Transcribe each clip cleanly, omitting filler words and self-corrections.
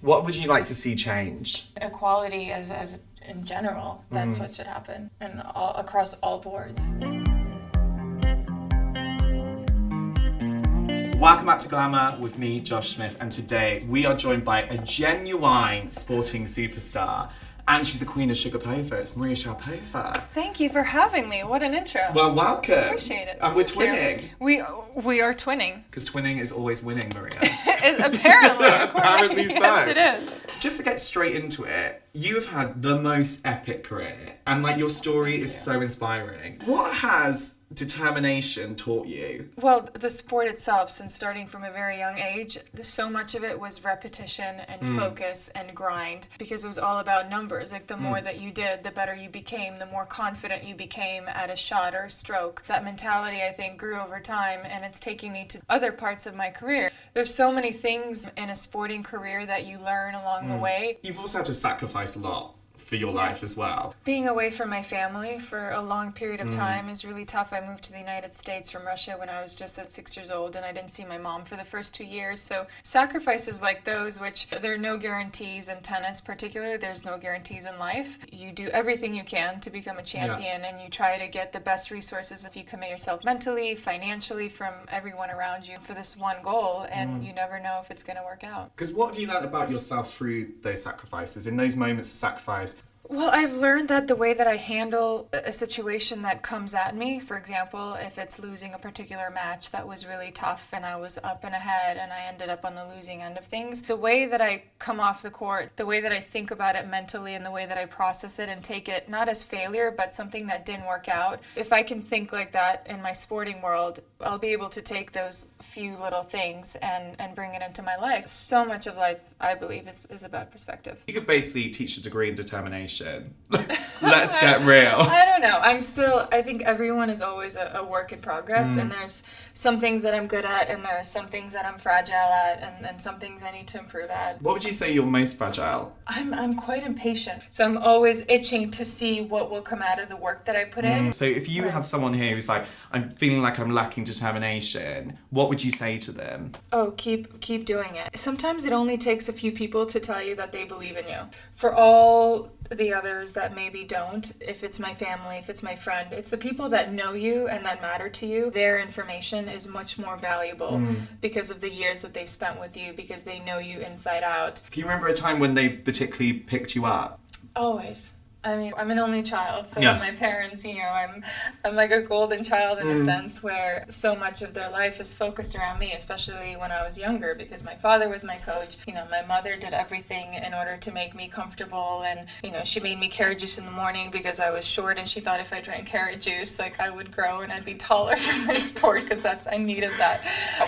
What would you like to see change? Equality as in general, that's what should happen, and across all boards. Welcome back to Glamour with me, Josh Smith, and today we are joined by a genuine sporting superstar. And she's the queen of Sugarpova. It's Maria Sharapova. Thank you for having me. What an intro. Well, welcome. Appreciate it. And we're twinning. We are twinning. Because twinning is always winning, Maria. Apparently. Apparently so. Yes, it is. Just to get straight into it, you have had the most epic career. And your story is so inspiring. What has determination taught you? Well, the sport itself, since starting from a very young age, so much of it was repetition and focus and grind, because it was all about numbers. The more that you did, the better you became, the more confident you became at a shot or a stroke. That mentality, I think, grew over time, and it's taking me to other parts of my career. There's so many things in a sporting career that you learn along the way. You've also had to sacrifice a lot for your life as well. Being away from my family for a long period of time is really tough. I moved to the United States from Russia when I was just at 6 years old, and I didn't see my mom for the first 2 years. So sacrifices like those, which there are no guarantees in tennis particularly, there's no guarantees in life. You do everything you can to become a champion, and you try to get the best resources if you commit yourself mentally, financially, from everyone around you for this one goal, and you never know if it's going to work out. Because what have you learned about yourself through those sacrifices, in those moments of sacrifice? Well, I've learned that the way that I handle a situation that comes at me, for example, if it's losing a particular match that was really tough and I was up and ahead and I ended up on the losing end of things, the way that I come off the court, the way that I think about it mentally, and the way that I process it and take it not as failure but something that didn't work out, if I can think like that in my sporting world, I'll be able to take those few little things and bring it into my life. So much of life, I believe, is about perspective. You could basically teach a degree in determination. Let's get real. I don't know. I think everyone is always a work in progress, and there's some things that I'm good at, and there are some things that I'm fragile at, and some things I need to improve at. What would you say you're most fragile? I'm quite impatient, so I'm always itching to see what will come out of the work that I put in. So if you have someone here who's like, I'm feeling like I'm lacking determination, what would you say to them? Oh, keep doing it. Sometimes it only takes a few people to tell you that they believe in you. For all the others that maybe don't, if it's my family, if it's my friend, it's the people that know you and that matter to you. Their information is much more valuable because of the years that they've spent with you, because they know you inside out. Can you remember a time when they've particularly picked you up? Always. I mean, I'm an only child, so my parents, I'm like a golden child in a sense, where so much of their life is focused around me, especially when I was younger, because my father was my coach. My mother did everything in order to make me comfortable, and, she made me carrot juice in the morning because I was short, and she thought if I drank carrot juice, I would grow and I'd be taller for my sport, because I needed that.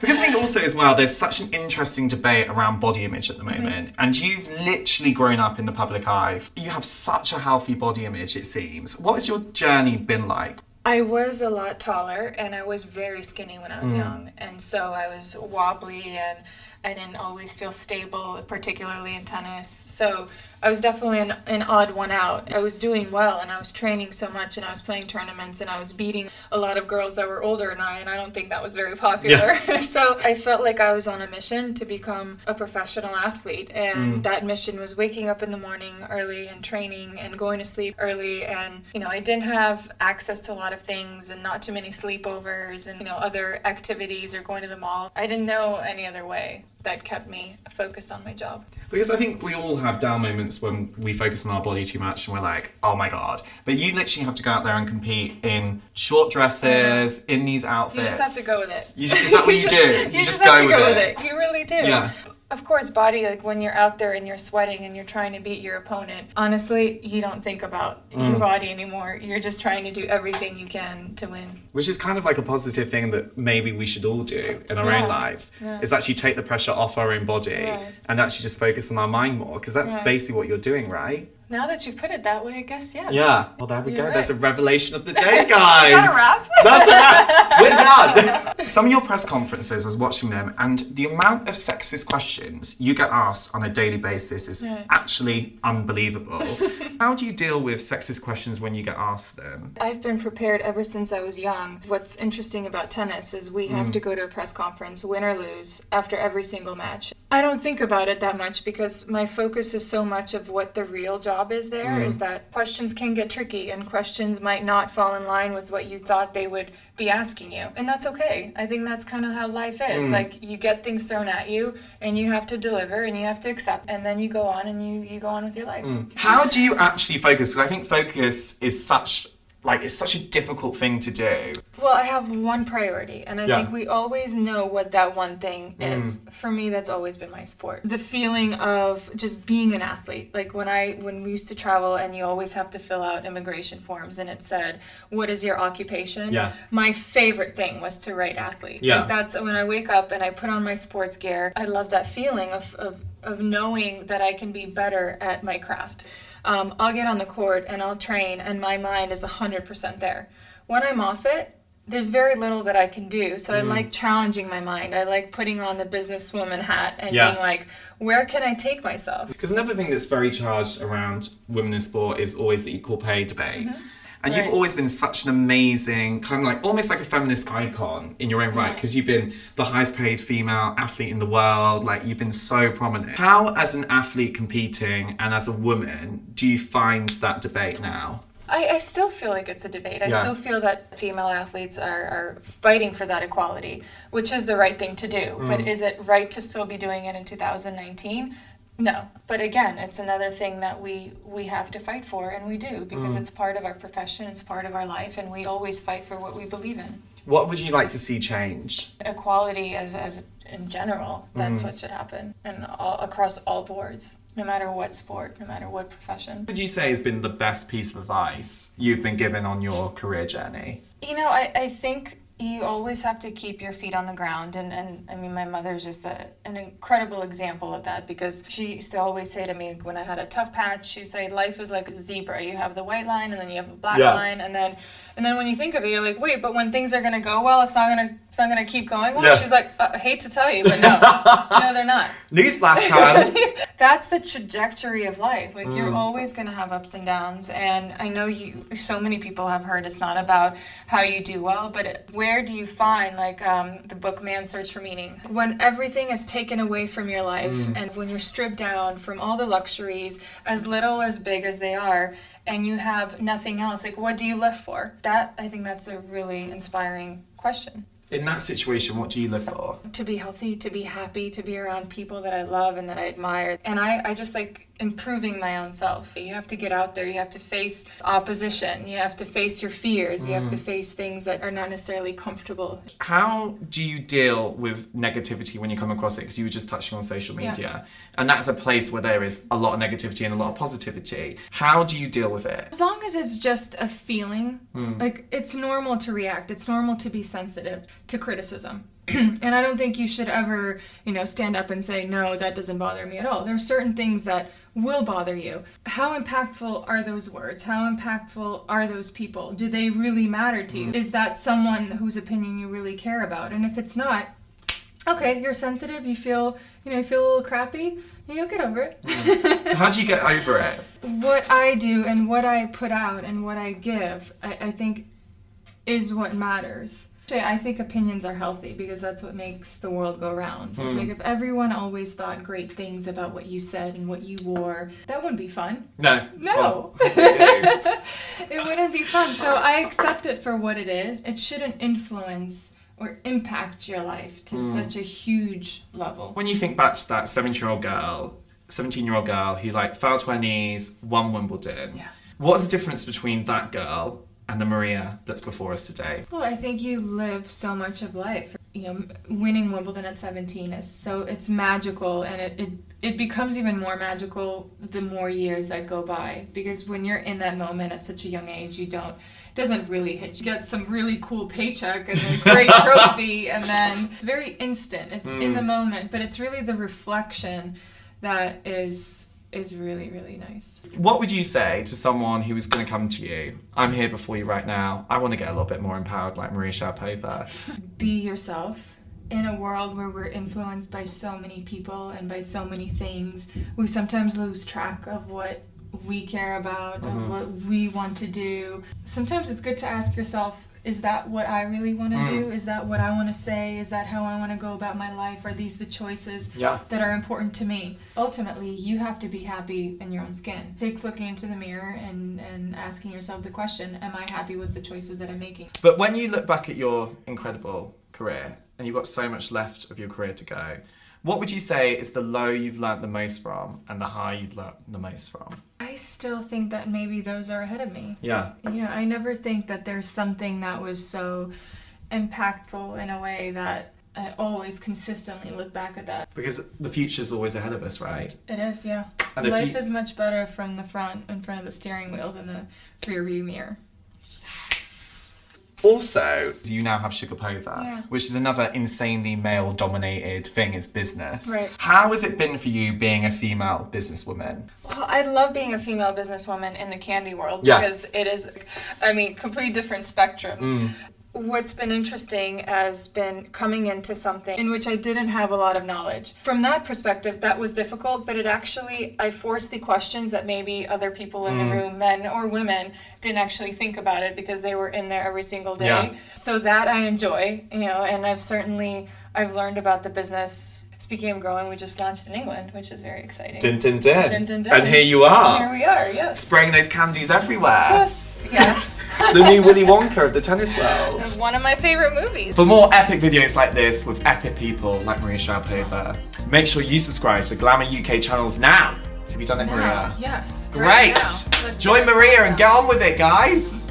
Because I think also as well, there's such an interesting debate around body image at the moment, and you've literally grown up in the public eye. You have such a healthy body image, it seems. What has your journey been like? I was a lot taller, and I was very skinny when I was young, and so I was wobbly, and I didn't always feel stable, particularly in tennis. So I was definitely an odd one out. I was doing well, and I was training so much, and I was playing tournaments, and I was beating a lot of girls that were older than I, and I don't think that was very popular. Yeah. So I felt like I was on a mission to become a professional athlete, and that mission was waking up in the morning early and training and going to sleep early, and I didn't have access to a lot of things, and not too many sleepovers and other activities or going to the mall. I didn't know any other way that kept me focused on my job. Because I think we all have down moments when we focus on our body too much and we're like, oh my God. But you literally have to go out there and compete in short dresses, in these outfits. You just have to go with it. Is that what you do? You just have to go with it. You really do. Yeah. Of course, body, when you're out there and you're sweating and you're trying to beat your opponent, honestly, you don't think about your body anymore. You're just trying to do everything you can to win. Which is kind of like a positive thing that maybe we should all do in our own lives, is actually take the pressure off our own body and actually just focus on our mind more, because that's basically what you're doing, right? Now that you've put it that way, I guess, yes. Yeah. Well, there we go. Right. There's a revelation of the day, guys. Is that a wrap? That's a wrap. We're done. Some of your press conferences, I was watching them, and the amount of sexist questions you get asked on a daily basis is actually unbelievable. How do you deal with sexist questions when you get asked them? I've been prepared ever since I was young. What's interesting about tennis is we have to go to a press conference, win or lose, after every single match. I don't think about it that much because my focus is so much of what the real job is there, is that questions can get tricky and questions might not fall in line with what you thought they would be asking you. And that's okay. I think that's kind of how life is. Like, you get things thrown at you and you have to deliver and you have to accept, and then you go on and you go on with your life. How do you actually focus? Because I think focus is such a difficult thing to do. Well, I have one priority, and I think we always know what that one thing is. For me, that's always been my sport. The feeling of just being an athlete. Like when we used to travel and you always have to fill out immigration forms and it said, what is your occupation? Yeah. My favorite thing was to write athlete. Yeah. Like, that's when I wake up and I put on my sports gear. I love that feeling of knowing that I can be better at my craft. I'll get on the court and I'll train and my mind is 100% there. When I'm off it, there's very little that I can do. So I like challenging my mind. I like putting on the businesswoman hat and being like, where can I take myself? Because another thing that's very charged around women in sport is always the equal pay debate. And you've always been such an amazing, kind of like, almost like a feminist icon in your own right, because you've been the highest paid female athlete in the world, like, you've been so prominent. How, as an athlete competing and as a woman, do you find that debate now? I still feel like it's a debate. I still feel that female athletes are fighting for that equality, which is the right thing to do. But is it right to still be doing it in 2019? No. But again, it's another thing that we have to fight for, and we do, because it's part of our profession, it's part of our life, and we always fight for what we believe in. What would you like to see change? Equality as in general, that's what should happen, and across all boards. No matter what sport, no matter what profession. What would you say has been the best piece of advice you've been given on your career journey? You know, I think you always have to keep your feet on the ground. And I mean, my mother's just an incredible example of that, because she used to always say to me when I had a tough patch, she would say, life is like a zebra. You have the white line and then you have a black line. And then when you think of it, you're like, wait, but when things are going to go well, it's not going to keep going well. She's like, I hate to tell you, but no, they're not. Newsflash, Karen. That's the trajectory of life. Like, you're always going to have ups and downs. And I know so many people have heard it's not about how you do well, but where do you find, like, the book Man's Search for Meaning? When everything is taken away from your life and when you're stripped down from all the luxuries, as little or as big as they are, and you have nothing else, like, what do you live for? I think that's a really inspiring question. In that situation, what do you live for? To be healthy, to be happy, to be around people that I love and that I admire. And I just like improving my own self. You have to get out there. You have to face opposition. You have to face your fears. You have to face things that are not necessarily comfortable. How do you deal with negativity when you come across it? Because you were just touching on social media. And that's a place where there is a lot of negativity and a lot of positivity. How do you deal with it? As long as it's just a feeling, like, it's normal to react. It's normal to be sensitive to criticism. And I don't think you should ever, stand up and say, no, that doesn't bother me at all. There are certain things that will bother you. How impactful are those words? How impactful are those people? Do they really matter to you? Is that someone whose opinion you really care about? And if it's not, okay, you're sensitive, you feel a little crappy, you'll get over it. How do you get over it? What I do and what I put out and what I give, I think, is what matters. I think opinions are healthy because that's what makes the world go round. It's like, if everyone always thought great things about what you said and what you wore, that wouldn't be fun. No. Well, it wouldn't be fun. So I accept it for what it is. It shouldn't influence or impact your life to such a huge level. When you think back to that 17-year-old girl who fell to her knees, won Wimbledon, what's the difference between that girl and the Maria that's before us today? Well, I think you live so much of life. Winning Wimbledon at 17 it's magical, and it becomes even more magical the more years that go by, because when you're in that moment at such a young age, it doesn't really hit you. You get some really cool paycheck and a great trophy, and then it's very instant. It's in the moment, but it's really the reflection that is really, really nice. What would you say to someone who was going to come to you? I'm here before you right now. I want to get a little bit more empowered like Maria Sharapova. Be yourself. In a world where we're influenced by so many people and by so many things, we sometimes lose track of what we care about, of what we want to do. Sometimes it's good to ask yourself, is that what I really want to do? Is that what I want to say? Is that how I want to go about my life? Are these the choices that are important to me? Ultimately, you have to be happy in your own skin. It takes looking into the mirror and asking yourself the question, am I happy with the choices that I'm making? But when you look back at your incredible career, and you've got so much left of your career to go, what would you say is the low you've learnt the most from and the high you've learnt the most from? I still think that maybe those are ahead of me. Yeah. Yeah, I never think that there's something that was so impactful in a way that I always consistently look back at that. Because the future's always ahead of us, right? It is, yeah. And Life is much better from the front, in front of the steering wheel, than the rear view mirror. Also, you now have Sugarpova, which is another insanely male-dominated thing is business. Right. How has it been for you being a female businesswoman? Well, I love being a female businesswoman in the candy world because it is, complete different spectrums. What's been interesting has been coming into something in which I didn't have a lot of knowledge. From that perspective, that was difficult, but I forced the questions that maybe other people in the room, men or women, didn't actually think about it because they were in there every single day. Yeah. So that I enjoy, and I've learned about the business. Speaking of growing, we just launched in England, which is very exciting. Dun, dun, dun. Dun, dun, dun. And here you are. Here we are, yes. Spraying those candies everywhere. Yes. The new Willy Wonka of the tennis world. It's one of my favorite movies. For more epic videos like this with epic people like Maria Sharapova, make sure you subscribe to Glamour UK channels now. Have you done it, Maria? Yes. Great. Right now. Join Maria and get on with it, guys.